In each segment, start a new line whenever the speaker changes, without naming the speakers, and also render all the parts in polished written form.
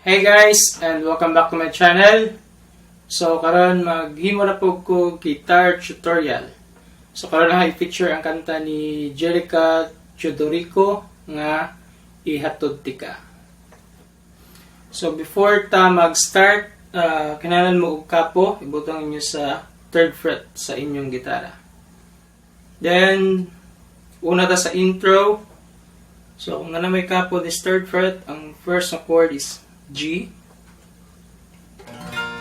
Hey guys, and welcome back to my channel. So karon maghimo na po ko guitar tutorial. So karon na i-feature ang kanta ni Jerika Teodorico nga Ihatod Tika. So before ta mag-start, kinahanglan mo og kapo, ibutang niyo sa 3rd fret sa inyong gitara. Then una ta sa intro. So kung na may kapo this 3rd fret, ang first na chord is G.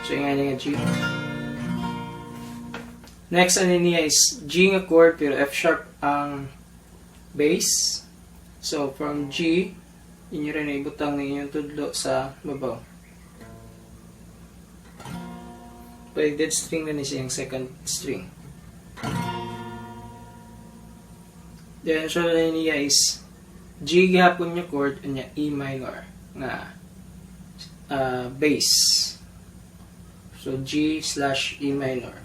So yung nga G. Next ano niya is G nga chord pero F sharp ang bass. So from G, inyo rin na ibutang ng inyong tudlo sa babaw. Pwede dead string na niya yung second string. Then so ano niya is G gihapon niya chord and E minor nga bass. So G/E minor.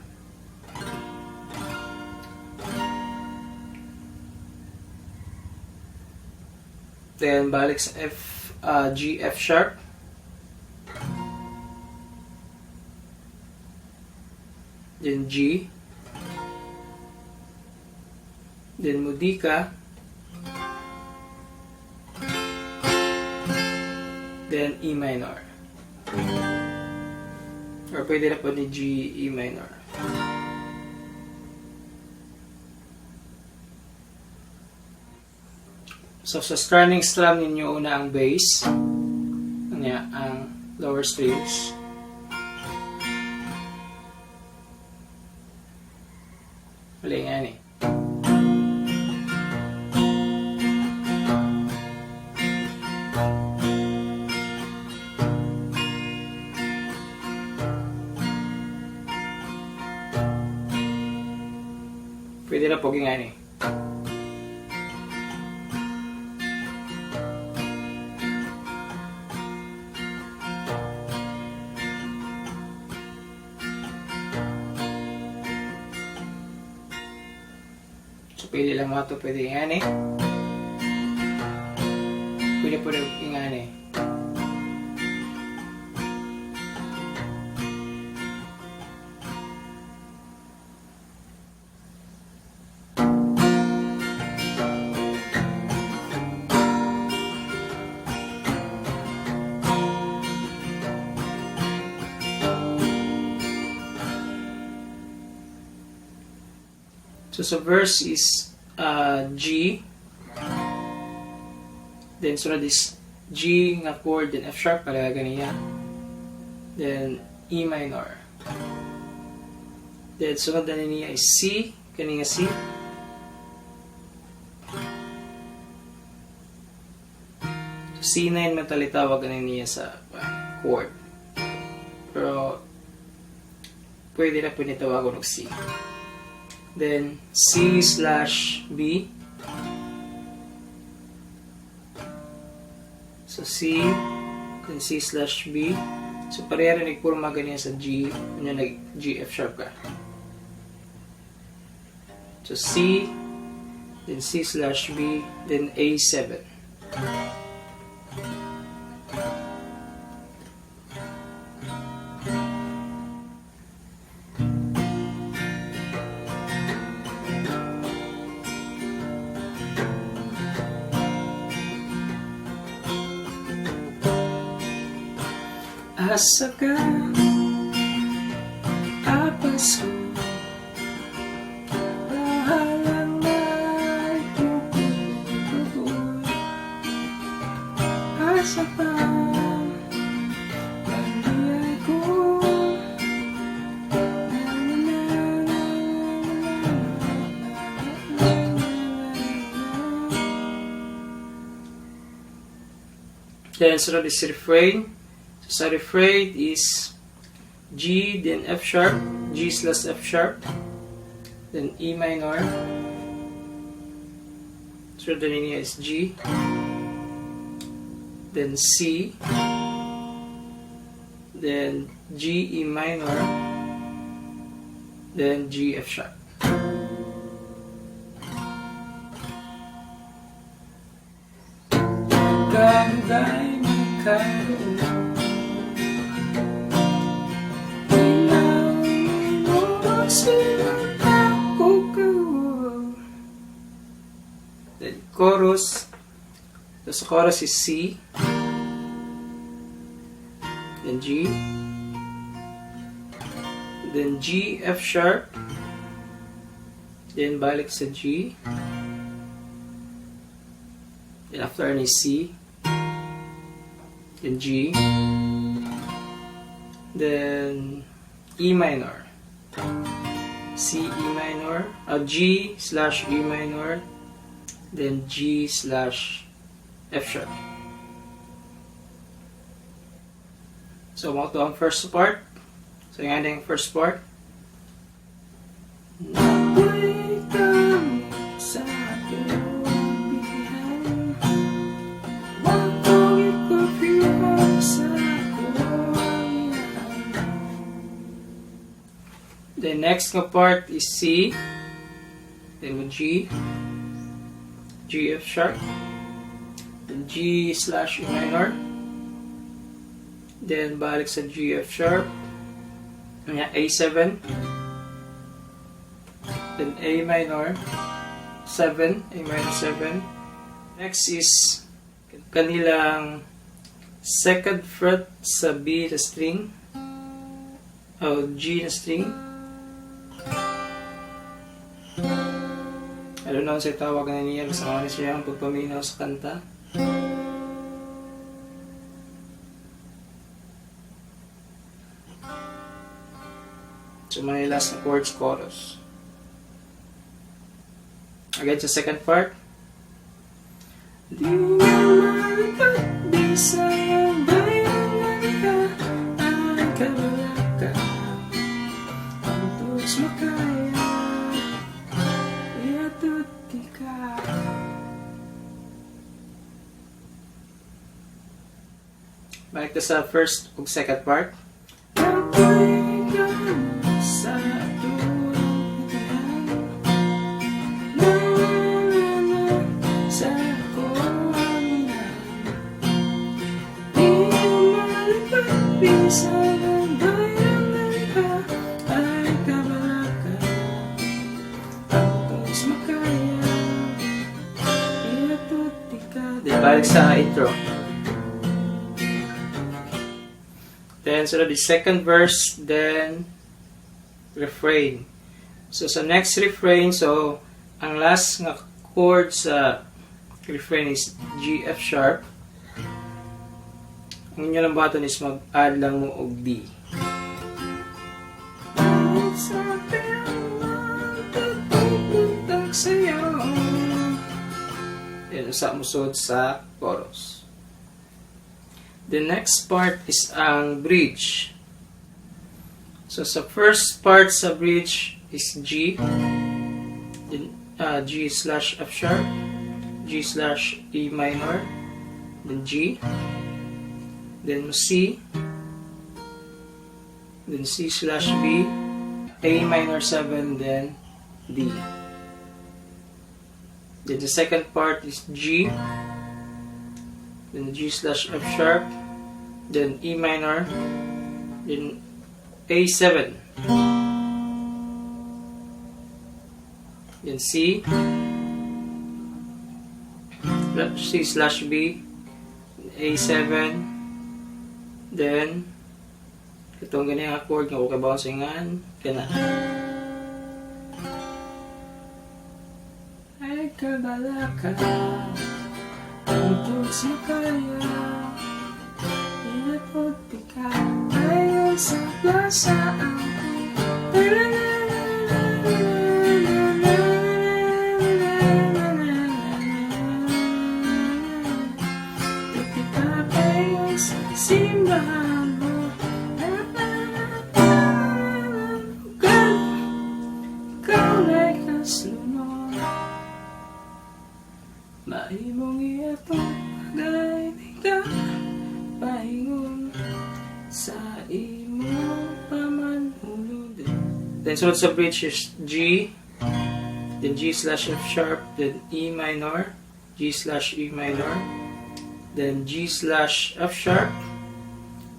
Then balik sa G F sharp. Then G. Then Mudika. Then E minor. Or pwede na po ni G, E minor. So sa strumming strum ninyo una ang bass. Ang lower strings. Mali nga ni. Pwede na po nga ni. So pwede lang mga ito, pwede nga ni. Pwede po rin nga ni. So sa verse is G, then sunod is G nga chord, then F sharp, pala ganiya, then E minor, then sunod na niya is C, kaniya C, so C9 matalitawag niya sa chord, pero pwede na po nitawagan ng C. Then C/B. So C, then C/B. So pareha rin nagpurma ganyan sa G, yun nag G F sharp ka. So C, then C/B, then A7. Asa ka, apas ko, bahalang may tukoy. Asa pa, pagdiyay ko. Then sunod is refrain. So sa refrain is G, then F sharp, G/F sharp, then E minor. So the niya is G, then C, then G, E minor, then G, F sharp. Ganda'y magkaroon Then chorus. So sa chorus is C. Then G. Then G, F sharp. Then balik sa G. Then after is C. Then G. Then E minor. C, E minor. G slash E minor. Then G slash F sharp. So, mo to ang first part. So, yung ating first part. Napoy kami sa tubihan. Wag kong ikupiwan sa kuwayan. The next na part is C. Then G. G, F sharp. Then G slash E minor. Then balik sa G, F sharp. A7. Then A minor 7, A minor 7. Next is kanilang second fret sa B na string o G na string. I don't know sa tawag na niya, basta kanya siya ang pagpaminaw sa kanta. So may last na chords, chorus. Again sa second part. Di naman ika't di sayang bayan ka ang kabalaka ang tuos makaya Ihatod Tika. Balik na sa first ug second part. Balik sa intro. Then, so the second verse, then refrain. So, sa next refrain, so, ang last nga chord sa refrain is G, F sharp. Ang inyo lang button is mag-add lang mo og D. Then, usa mo sud sa chorus. The next part is ang bridge. So, sa first part sa bridge is G. Then, G slash F sharp. G slash E minor. Then G. Then C. Then C slash B. A minor 7. Then D. Then the second part is G. Then G slash F sharp. Then E minor. Then A7. Then C. C slash B. A7. Then itong ganyan ang chord nga okay bouncingan kana ay kabalaka ang tuos makaya Ihatod Tika ayon sa plaza simbahan mo ikaw na'y kaslunod maimong iatong pagay di ka pahingon sa imong pamanhulod. Then sunod sa bridge is G, then G slash F sharp, then E minor, G slash E minor, then G slash F sharp,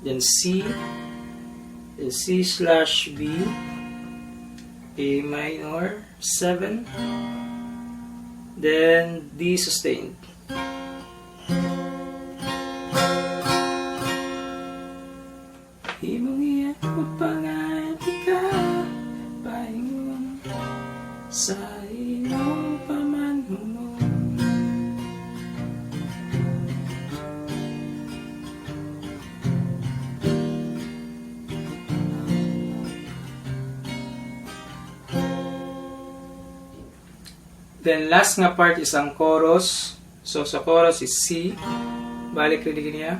then C slash B, A minor 7, then D sustained. Imong ihatod pangati ka, paingon sa imong pamanhunon. Then last nga part is ang chorus. So sa chorus is C. Balik rin niya.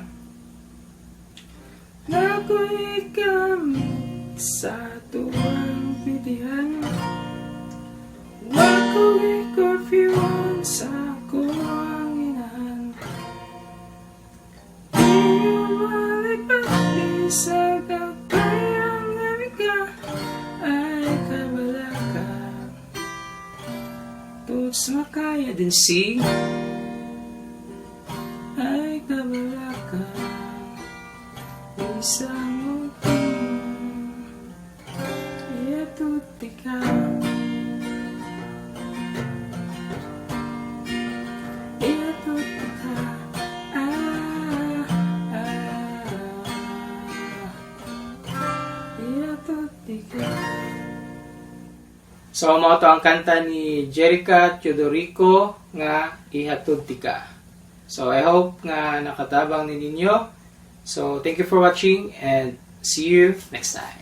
Nako'y gamit sa tuwang pitihan, wako'y curfewan sa kuwang inahan. Iyumalik pati sa kakayang nabika, ay kabalaka. Tuts makaya din C. Ay kabalaka. Isang uting Ihatod Tika, Ihatod Tika, Ihatod Tika. So, mao to ang kanta ni Jerika Teodorico nga Ihatod Tika. So, I hope nga nakatabang ni ninyo. So, thank you for watching and see you next time.